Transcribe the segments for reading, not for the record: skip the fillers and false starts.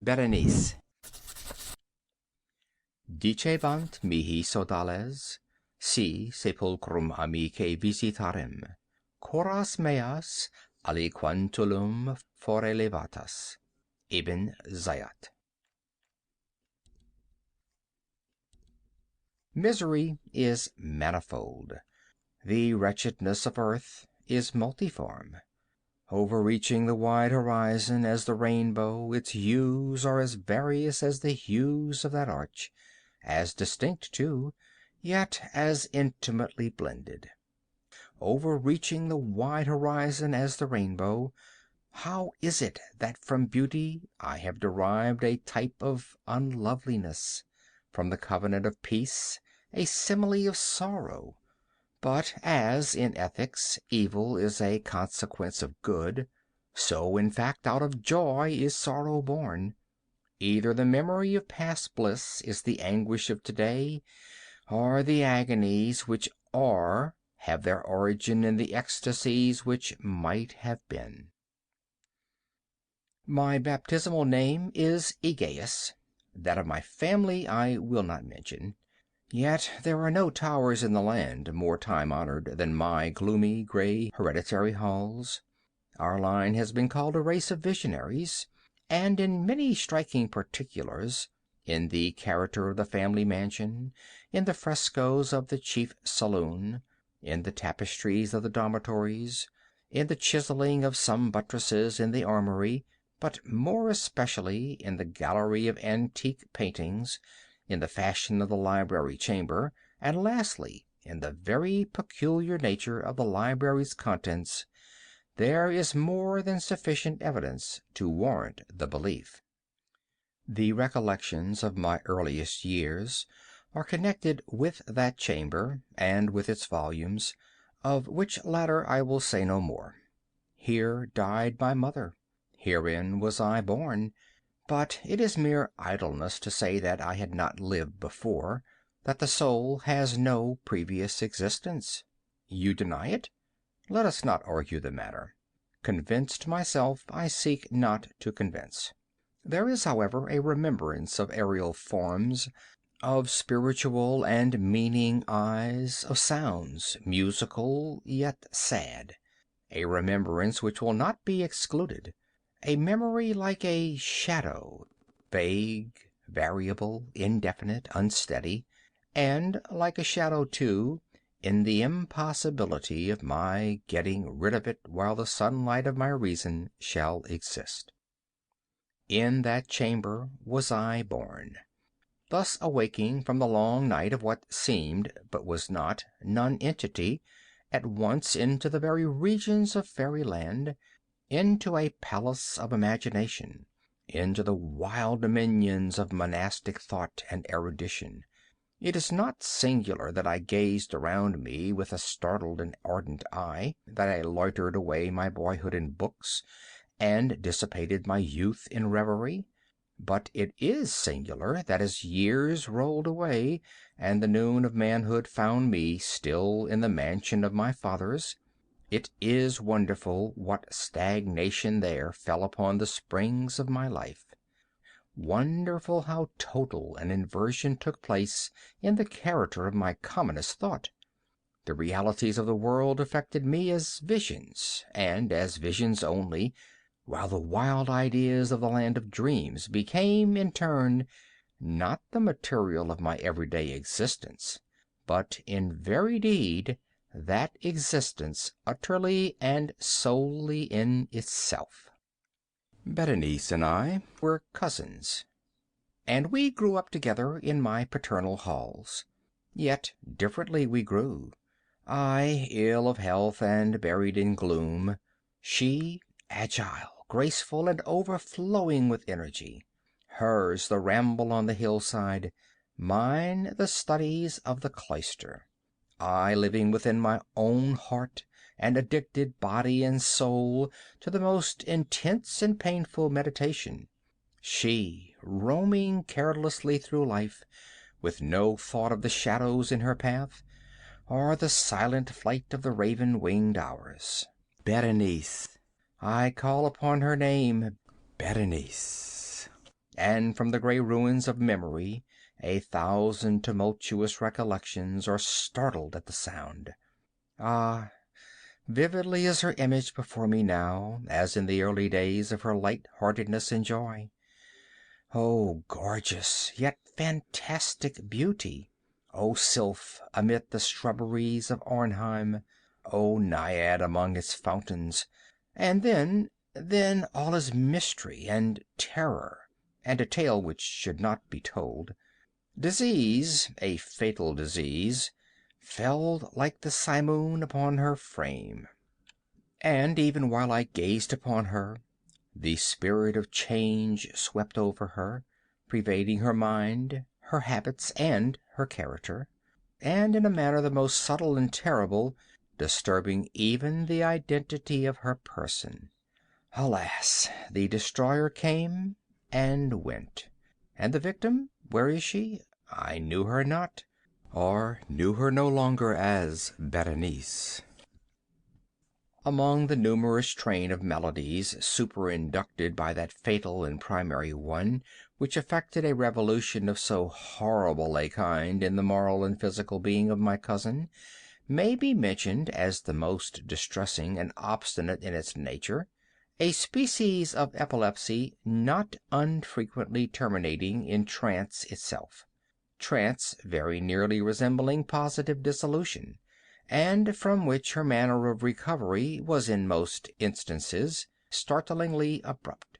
Berenice. Dicebant mihi sodales, si sepulchrum amicae visitarem, coras meas aliquantulum fore levatas. Ibn Zayat. Misery is manifold. The wretchedness of earth is multiform. Overreaching the wide horizon as the rainbow, its hues are as various as the hues of that arch, as distinct, too, yet as intimately blended. Overreaching the wide horizon as the rainbow, how is it that from beauty I have derived a type of unloveliness, from the covenant of peace a simile of sorrow? But as, in ethics, evil is a consequence of good, so in fact out of joy is sorrow born. Either the memory of past bliss is the anguish of today, or the agonies which are have their origin in the ecstasies which might have been. My baptismal name is Egaeus. That of my family I will not mention. Yet there are no towers in the land more time-honored than my gloomy, gray, hereditary halls. Our line has been called a race of visionaries, and in many striking particulars, in the character of the family mansion, in the frescoes of the chief saloon, in the tapestries of the dormitories, in the chiseling of some buttresses in the armory, but more especially in the gallery of antique paintings, in the fashion of the library chamber, and lastly, in the very peculiar nature of the library's contents, there is more than sufficient evidence to warrant the belief. The recollections of my earliest years are connected with that chamber, and with its volumes, of which latter I will say no more. Here died my mother. Herein was I born. But it is mere idleness to say that I had not lived before, that the soul has no previous existence. You deny it? Let us not argue the matter. Convinced myself, I seek not to convince. There is, however, a remembrance of aerial forms, of spiritual and meaning eyes, of sounds, musical yet sad, a remembrance which will not be excluded. A memory like a shadow, vague, variable, indefinite, unsteady, and like a shadow, too, in the impossibility of my getting rid of it while the sunlight of my reason shall exist. In that chamber was I born, thus awaking from the long night of what seemed, but was not, nonentity, at once into the very regions of fairyland, into a palace of imagination, into the wild dominions of monastic thought and erudition. It is not singular that I gazed around me with a startled and ardent eye, that I loitered away my boyhood in books, and dissipated my youth in reverie. But it is singular that as years rolled away, and the noon of manhood found me still in the mansion of my fathers, it is wonderful what stagnation there fell upon the springs of my life. Wonderful how total an inversion took place in the character of my commonest thought. The realities of the world affected me as visions, and as visions only, while the wild ideas of the land of dreams became in turn not the material of my everyday existence, but in very deed that existence utterly and solely in itself. Berenice and I were cousins, and we grew up together in my paternal halls. Yet differently we grew. I, ill of health and buried in gloom; she, agile, graceful, and overflowing with energy. Hers the ramble on the hillside, mine the studies of the cloister. I living within my own heart, and addicted body and soul to the most intense and painful meditation; she roaming carelessly through life, with no thought of the shadows in her path, or the silent flight of the raven-winged hours. Berenice! I call upon her name, Berenice! and from the gray ruins of memory 1,000 tumultuous recollections are startled at the sound. Ah, vividly is her image before me now, as in the early days of her light-heartedness and joy. O gorgeous, yet fantastic beauty! O sylph amid the shrubberies of Arnheim! O naiad among its fountains! And then all is mystery and terror, and a tale which should not be told. Disease, a fatal disease, fell like the simoon upon her frame. And even while I gazed upon her, the spirit of change swept over her, pervading her mind, her habits, and her character, and in a manner the most subtle and terrible, disturbing even the identity of her person. Alas, the destroyer came and went. And the victim, where is she? I knew her not, or knew her no longer as Berenice. Among the numerous train of maladies superinducted by that fatal and primary one which effected a revolution of so horrible a kind in the moral and physical being of my cousin, may be mentioned as the most distressing and obstinate in its nature, a species of epilepsy not unfrequently terminating in trance itself, trance very nearly resembling positive dissolution, and from which her manner of recovery was in most instances startlingly abrupt.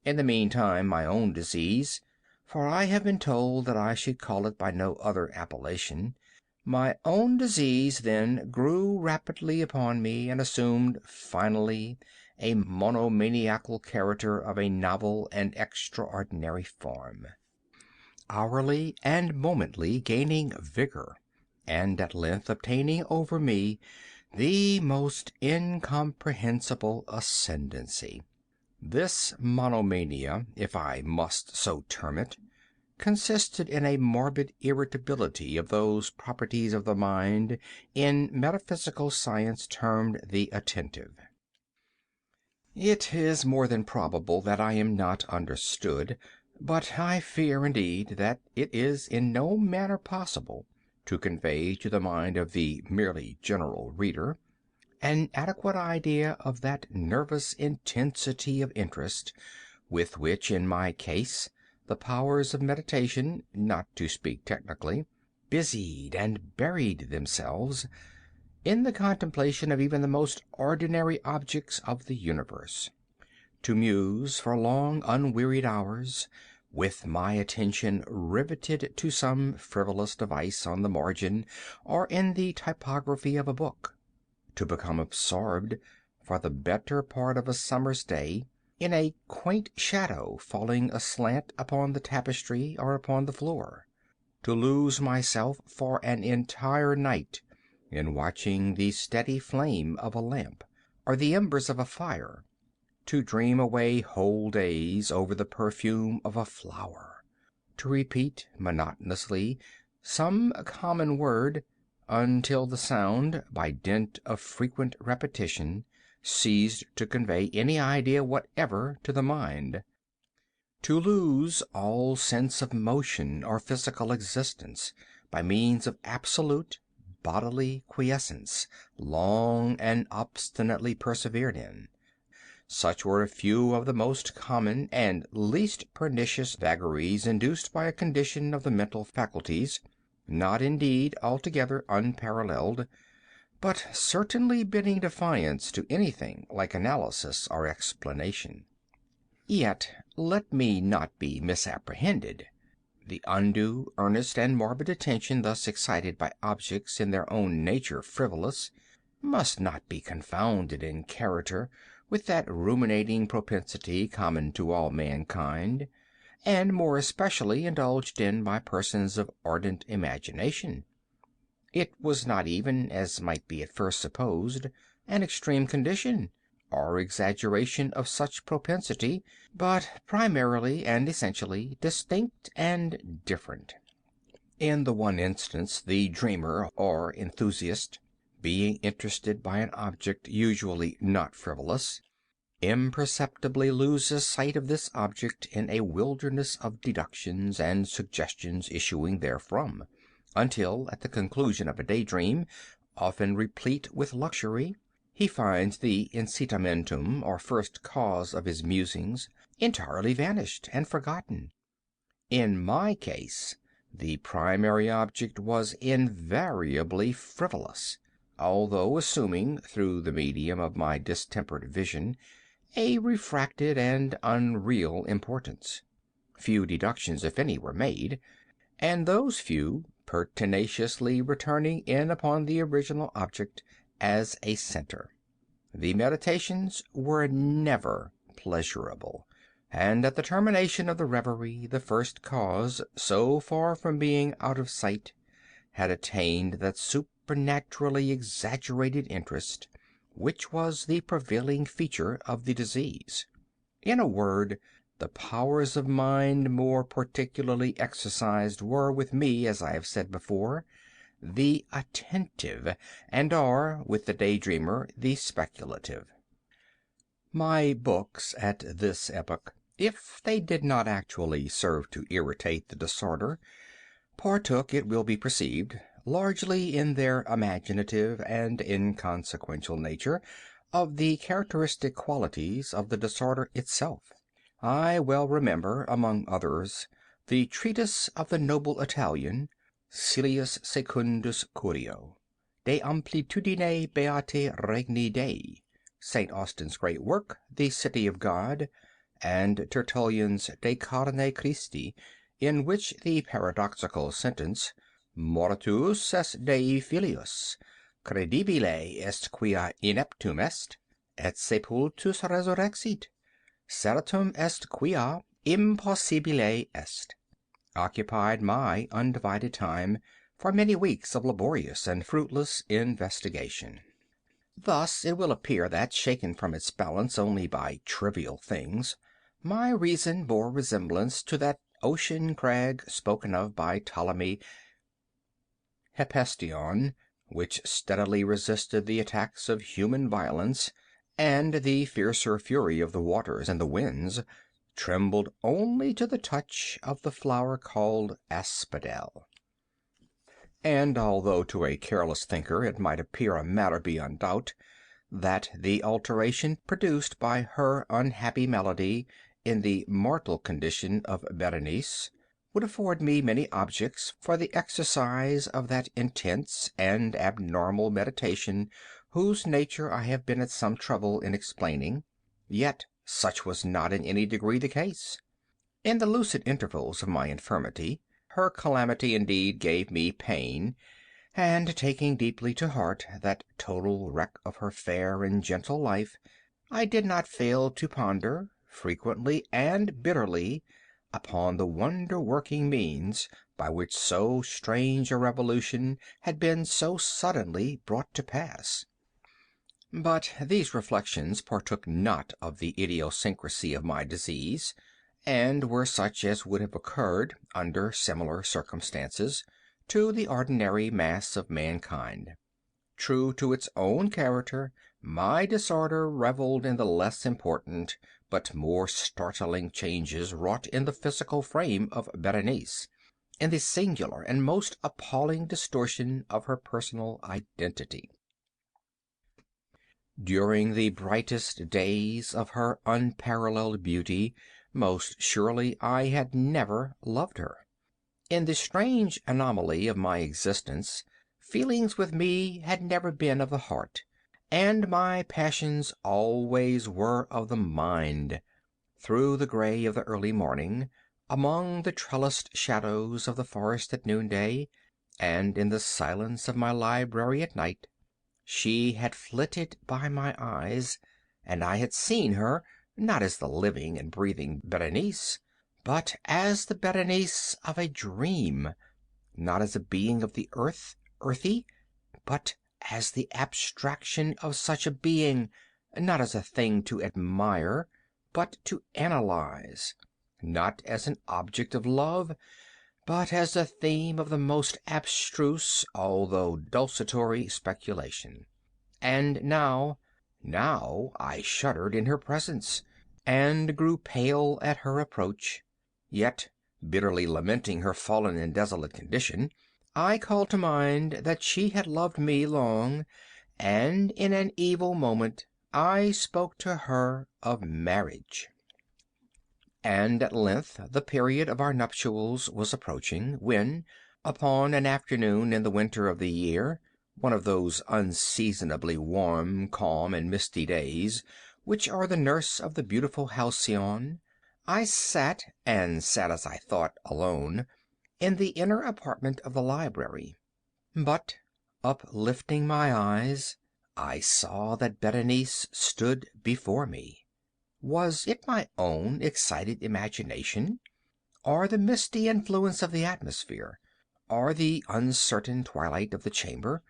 In the meantime my own disease, for I have been told that I should call it by no other appellation, my own disease then grew rapidly upon me and assumed finally a monomaniacal character of a novel and extraordinary form, hourly and momently gaining vigor, and at length obtaining over me the most incomprehensible ascendancy. This monomania, if I must so term it, consisted in a morbid irritability of those properties of the mind in metaphysical science termed the attentive. It is more than probable that I am not understood, but I fear indeed that it is in no manner possible to convey to the mind of the merely general reader an adequate idea of that nervous intensity of interest with which, in my case, the powers of meditation, not to speak technically, busied and buried themselves in the contemplation of even the most ordinary objects of the universe. To muse for long unwearied hours, with my attention riveted to some frivolous device on the margin or in the typography of a book. To become absorbed, for the better part of a summer's day, in a quaint shadow falling aslant upon the tapestry or upon the floor. To lose myself for an entire night in watching the steady flame of a lamp or the embers of a fire. To dream away whole days over the perfume of a flower. To repeat monotonously some common word until the sound, by dint of frequent repetition, ceased to convey any idea whatever to the mind. To lose all sense of motion or physical existence by means of absolute bodily quiescence, long and obstinately persevered in. Such were a few of the most common and least pernicious vagaries induced by a condition of the mental faculties, not indeed altogether unparalleled, but certainly bidding defiance to anything like analysis or explanation. Yet let me not be misapprehended. The undue, earnest, and morbid attention thus excited by objects in their own nature frivolous, must not be confounded in character with that ruminating propensity common to all mankind, and more especially indulged in by persons of ardent imagination. It was not even, as might be at first supposed, an extreme condition or exaggeration of such propensity, but primarily and essentially distinct and different. In the one instance the dreamer or enthusiast, being interested by an object usually not frivolous, imperceptibly loses sight of this object in a wilderness of deductions and suggestions issuing therefrom, until at the conclusion of a daydream, often replete with luxury, he finds the incitamentum or first cause of his musings entirely vanished and forgotten. In my case, the primary object was invariably frivolous, although assuming, through the medium of my distempered vision, a refracted and unreal importance. Few deductions, if any, were made, and those few pertinaciously returning in upon the original object as a center. The meditations were never pleasurable, and at the termination of the reverie the first cause, so far from being out of sight, had attained that supernaturally exaggerated interest which was the prevailing feature of the disease. In a word, the powers of mind more particularly exercised were with me, as I have said before, the attentive, and are, with the daydreamer, the speculative. My books at this epoch, if they did not actually serve to irritate the disorder, partook, it will be perceived, largely in their imaginative and inconsequential nature of the characteristic qualities of the disorder itself. I well remember, among others, the treatise of the noble Italian, Silius Secundus Curio, De Amplitudine Beati Regni Dei, St. Austin's great work, The City of God, and Tertullian's De Carne Christi, in which the paradoxical sentence, Mortus est Dei filius, credibile est quia ineptum est, et sepultus resurrexit, certum est quia impossibile est, occupied my undivided time for many weeks of laborious and fruitless investigation. Thus it will appear that, shaken from its balance only by trivial things, my reason bore resemblance to that ocean crag spoken of by Ptolemy Hephaestion, which steadily resisted the attacks of human violence, and the fiercer fury of the waters and the winds trembled only to the touch of the flower called asphodel. And although to a careless thinker it might appear a matter beyond doubt that the alteration produced by her unhappy malady in the mortal condition of Berenice would afford me many objects for the exercise of that intense and abnormal meditation whose nature I have been at some trouble in explaining, yet such was not in any degree the case. In the lucid intervals of my infirmity, her calamity indeed gave me pain, and taking deeply to heart that total wreck of her fair and gentle life, I did not fail to ponder, frequently and bitterly, upon the wonder-working means by which so strange a revolution had been so suddenly brought to pass. But these reflections partook not of the idiosyncrasy of my disease, and were such as would have occurred, under similar circumstances, to the ordinary mass of mankind. True to its own character, my disorder revelled in the less important but more startling changes wrought in the physical frame of Berenice, in the singular and most appalling distortion of her personal identity. During the brightest days of her unparalleled beauty, most surely I had never loved her. In the strange anomaly of my existence, feelings with me had never been of the heart, and my passions always were of the mind. Through the gray of the early morning, among the trellised shadows of the forest at noonday, and in the silence of my library at night, she had flitted by my eyes, and I had seen her, not as the living and breathing Berenice, but as the Berenice of a dream, not as a being of the earth, earthy, but as the abstraction of such a being, not as a thing to admire, but to analyze, not as an object of love, but as a theme of the most abstruse, although desultory speculation. And now Now I shuddered in her presence, and grew pale at her approach. Yet, bitterly lamenting her fallen and desolate condition, I called to mind that she had loved me long, and in an evil moment I spoke to her of marriage. And at length the period of our nuptials was approaching, when, upon an afternoon in the winter of the year, one of those unseasonably warm, calm, and misty days which are the nurse of the beautiful halcyon, I sat, and sat as I thought alone, in the inner apartment of the library. But, uplifting my eyes, I saw that Berenice stood before me. Was it my own excited imagination, or the misty influence of the atmosphere, or the uncertain twilight of the chamber,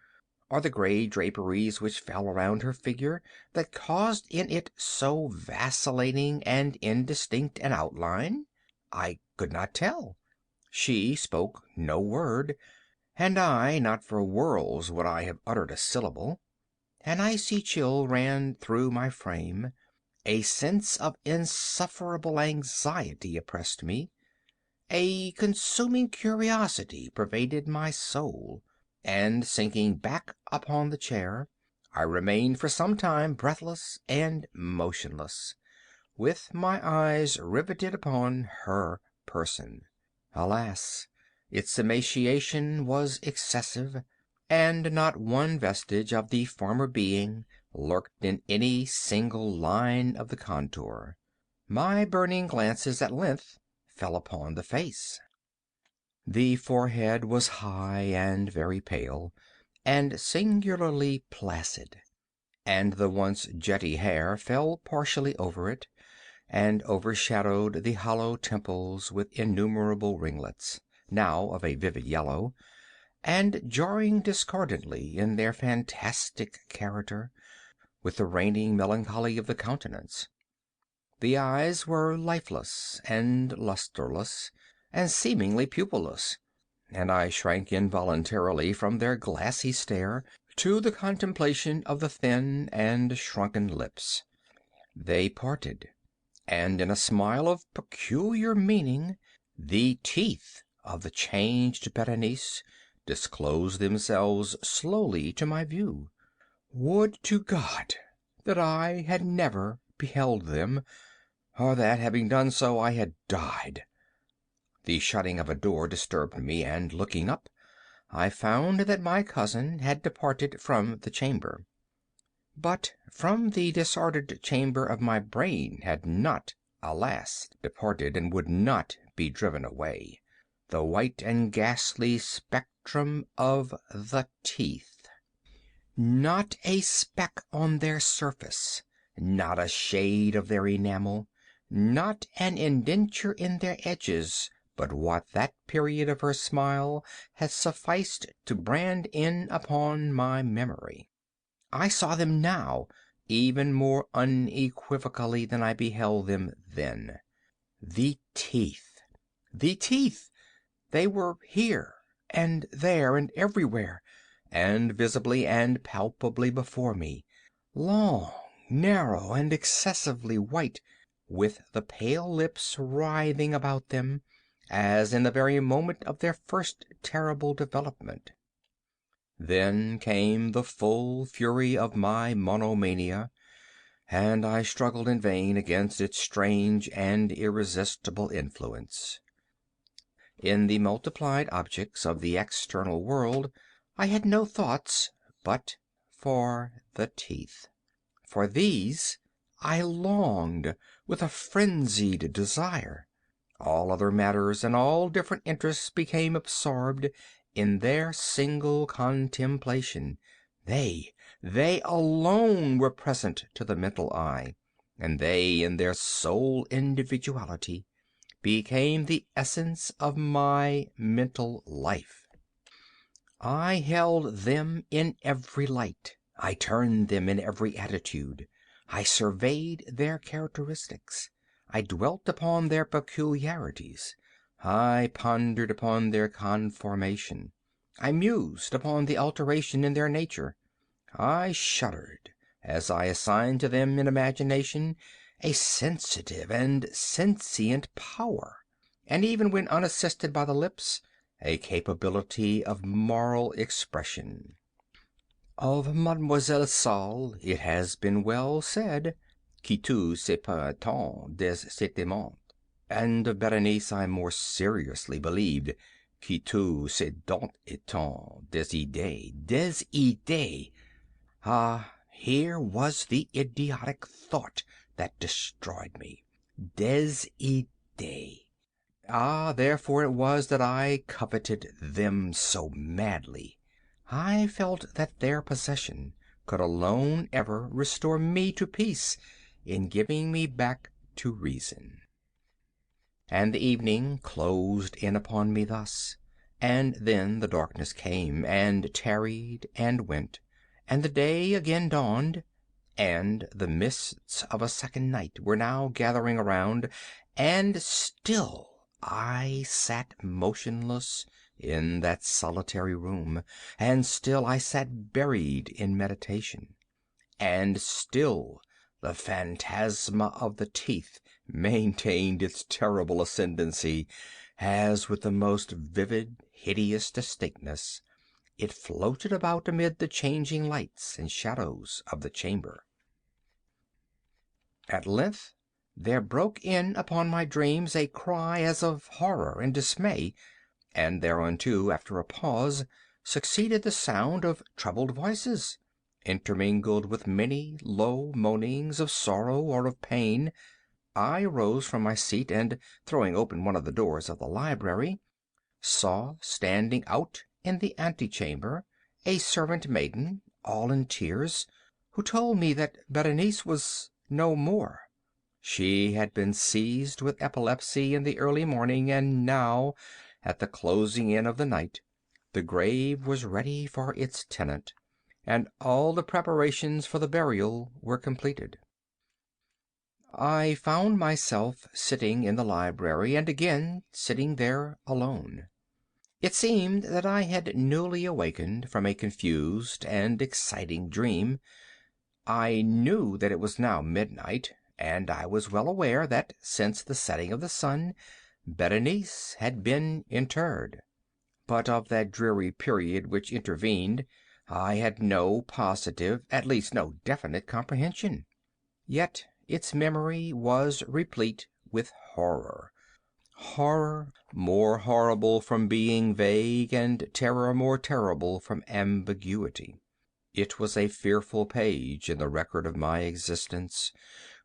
or the gray draperies which fell around her figure, that caused in it so vacillating and indistinct an outline? I could not tell. She spoke no word, and I, not for worlds would I have uttered a syllable. An icy chill ran through my frame. A sense of insufferable anxiety oppressed me. A consuming curiosity pervaded my soul, and sinking back upon the chair, I remained for some time breathless and motionless, with my eyes riveted upon her person. Alas, its emaciation was excessive, and not one vestige of the former being lurked in any single line of the contour. My burning glances at length fell upon the face. The forehead was high and very pale, and singularly placid, and the once jetty hair fell partially over it, and overshadowed the hollow temples with innumerable ringlets, now of a vivid yellow, and jarring discordantly in their fantastic character with the reigning melancholy of the countenance. The eyes were lifeless and lustreless, and seemingly pupilless, and I shrank involuntarily from their glassy stare to the contemplation of the thin and shrunken lips. They parted, and in a smile of peculiar meaning the teeth of the changed Berenice disclosed themselves slowly to my view. Would to God that I had never beheld them, or that, having done so, I had died. The shutting of a door disturbed me, and, looking up, I found that my cousin had departed from the chamber. But from the disordered chamber of my brain had not, alas, departed, and would not be driven away, the white and ghastly spectrum of the teeth. Not a speck on their surface, not a shade of their enamel, not an indenture in their edges, but what that period of her smile had sufficed to brand in upon my memory. I saw them now even more unequivocally than I beheld them then. The teeth! The teeth! They were here, and there, and everywhere, and visibly and palpably before me, long, narrow, and excessively white, with the pale lips writhing about them, as in the very moment of their first terrible development. Then came the full fury of my monomania, and I struggled in vain against its strange and irresistible influence. In the multiplied objects of the external world I had no thoughts but for the teeth. For these I longed with a frenzied desire. All other matters and all different interests became absorbed in their single contemplation. They alone were present to the mental eye, and they, in their sole individuality, became the essence of my mental life. I held them in every light, I turned them in every attitude, I surveyed their characteristics, I dwelt upon their peculiarities, I pondered upon their conformation, I mused upon the alteration in their nature, I shuddered as I assigned to them in imagination a sensitive and sentient power, and even when unassisted by the lips, a capability of moral expression. Of Mademoiselle Salle it has been well said, qui tout c'est pas tant des sentiments. And of Berenice I more seriously believed, qui tout c'est donc étant des idées, des idées. Ah, here was the idiotic thought that destroyed me. Des idées. Ah, therefore it was that I coveted them so madly. I felt that their possession could alone ever restore me to peace in giving me back to reason. And the evening closed in upon me thus, and then the darkness came, and tarried, and went, and the day again dawned, and the mists of a second night were now gathering around, and still I sat motionless in that solitary room, and still I sat buried in meditation, and still the phantasma of the teeth maintained its terrible ascendancy, as with the most vivid, hideous distinctness it floated about amid the changing lights and shadows of the chamber. At length there broke in upon my dreams a cry as of horror and dismay, and thereunto, after a pause, succeeded the sound of troubled voices, intermingled with many low moanings of sorrow or of pain. I rose from my seat, and, throwing open one of the doors of the library, saw standing out in the antechamber a servant maiden, all in tears, who told me that Berenice was no more. She had been seized with epilepsy in the early morning, and now, at the closing in of the night, the grave was ready for its tenant, and all the preparations for the burial were completed. I found myself sitting in the library, and again sitting there alone. It seemed that I had newly awakened from a confused and exciting dream. I knew that it was now midnight, and I was well aware that since the setting of the sun Berenice had been interred. But of that dreary period which intervened I had no positive, at least no definite comprehension. Yet its memory was replete with horror. Horror more horrible from being vague, and terror more terrible from ambiguity. It was a fearful page in the record of my existence,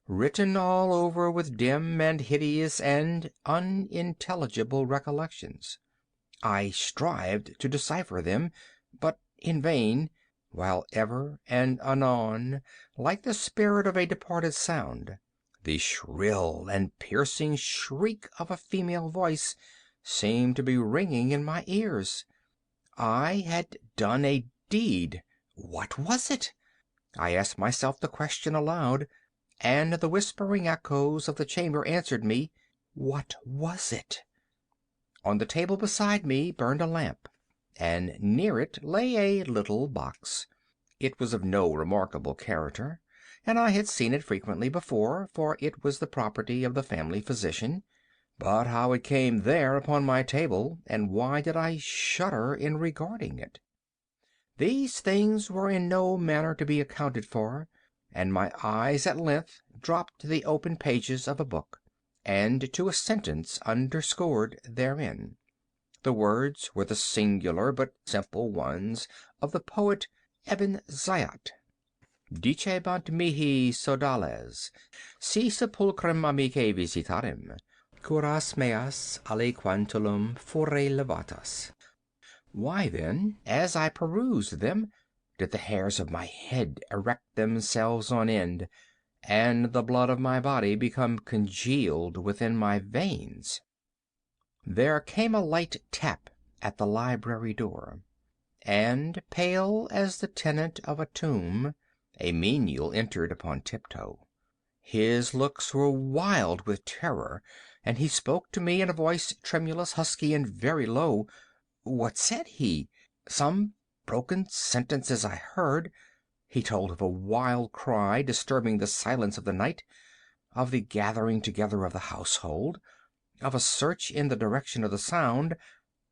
written all over with dim and hideous and unintelligible recollections. I strived to decipher them, but in vain, while ever and anon, like the spirit of a departed sound, the shrill and piercing shriek of a female voice seemed to be ringing in my ears. I had done a deed. What was it? I asked myself the question aloud, and the whispering echoes of the chamber answered me, what was it? On the table beside me burned a lamp, and near it lay a little box. It was of no remarkable character, and I had seen it frequently before, for it was the property of the family physician. But how it came there upon my table, and why did I shudder in regarding it? These things were in no manner to be accounted for, and my eyes at length dropped to the open pages of a book, and to a sentence underscored therein. The words were the singular but simple ones of the poet Ibn Zayat. Dicebant mihi sodales, si sepulcrum amicae visitarem, curas meas aliquantulum fore levatas. Why, then, as I perused them, did the hairs of my head erect themselves on end, and the blood of my body become congealed within my veins? There came a light tap at the library door, and, pale as the tenant of a tomb, a menial entered upon tiptoe. His looks were wild with terror, and he spoke to me in a voice tremulous, husky, and very low. What said he? Some broken sentences I heard. He told of a wild cry disturbing the silence of the night, of the gathering together of the household, of a search in the direction of the sound,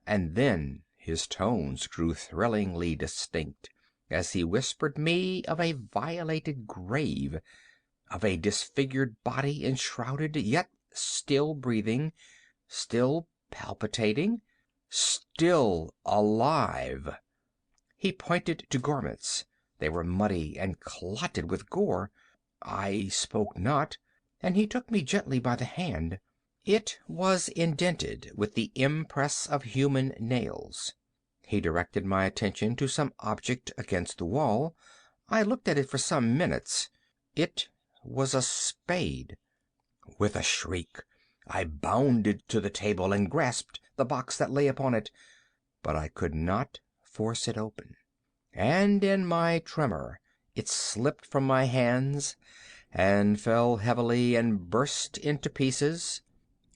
and then his tones grew thrillingly distinct as he whispered me of a violated grave, of a disfigured body enshrouded, yet still breathing, still palpitating, still alive. He pointed to garments. They were muddy and clotted with gore. I spoke not, and he took me gently by the hand. It was indented with the impress of human nails. He directed my attention to some object against the wall. I looked at it for some minutes. It was a spade. With a shriek, I bounded to the table and grasped the box that lay upon it, but I could not force it open, and in my tremor it slipped from my hands and fell heavily and burst into pieces,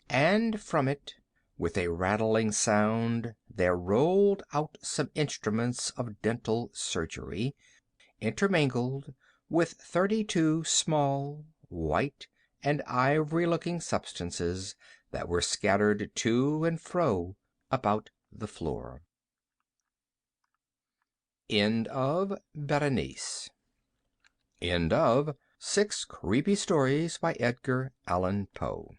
and from it, with a rattling sound, there rolled out some instruments of dental surgery, intermingled with 32 small, white, and ivory-looking substances that were scattered to and fro about the floor. End of Berenice. End of 6 Creepy Stories by Edgar Allan Poe.